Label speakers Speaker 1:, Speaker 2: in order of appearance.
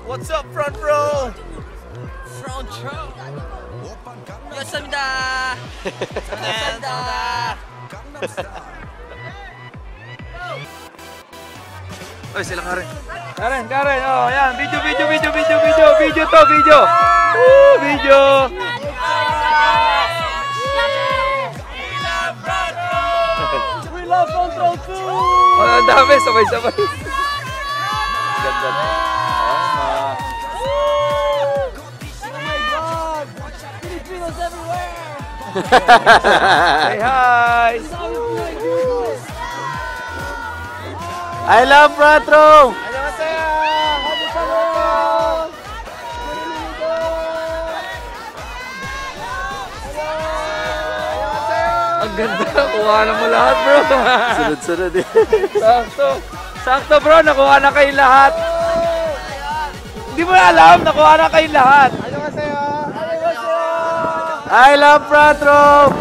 Speaker 1: What's up, front row? Front row. 감사합니다. 감사합니다. Oy, sila Karen. Karen. Oh, ayan. Video to, video. Woo, video. We love front row too. Oh, ang dami, sabay-sabay. Ganda. Say hi! I love front row! Ang ganda! Kuha na mo lahat, bro! Sunod-sunod eh. Sakto bro! Nakuha na kayo lahat! Hindi mo na alam! Nakuha na kayo lahat! I love front row!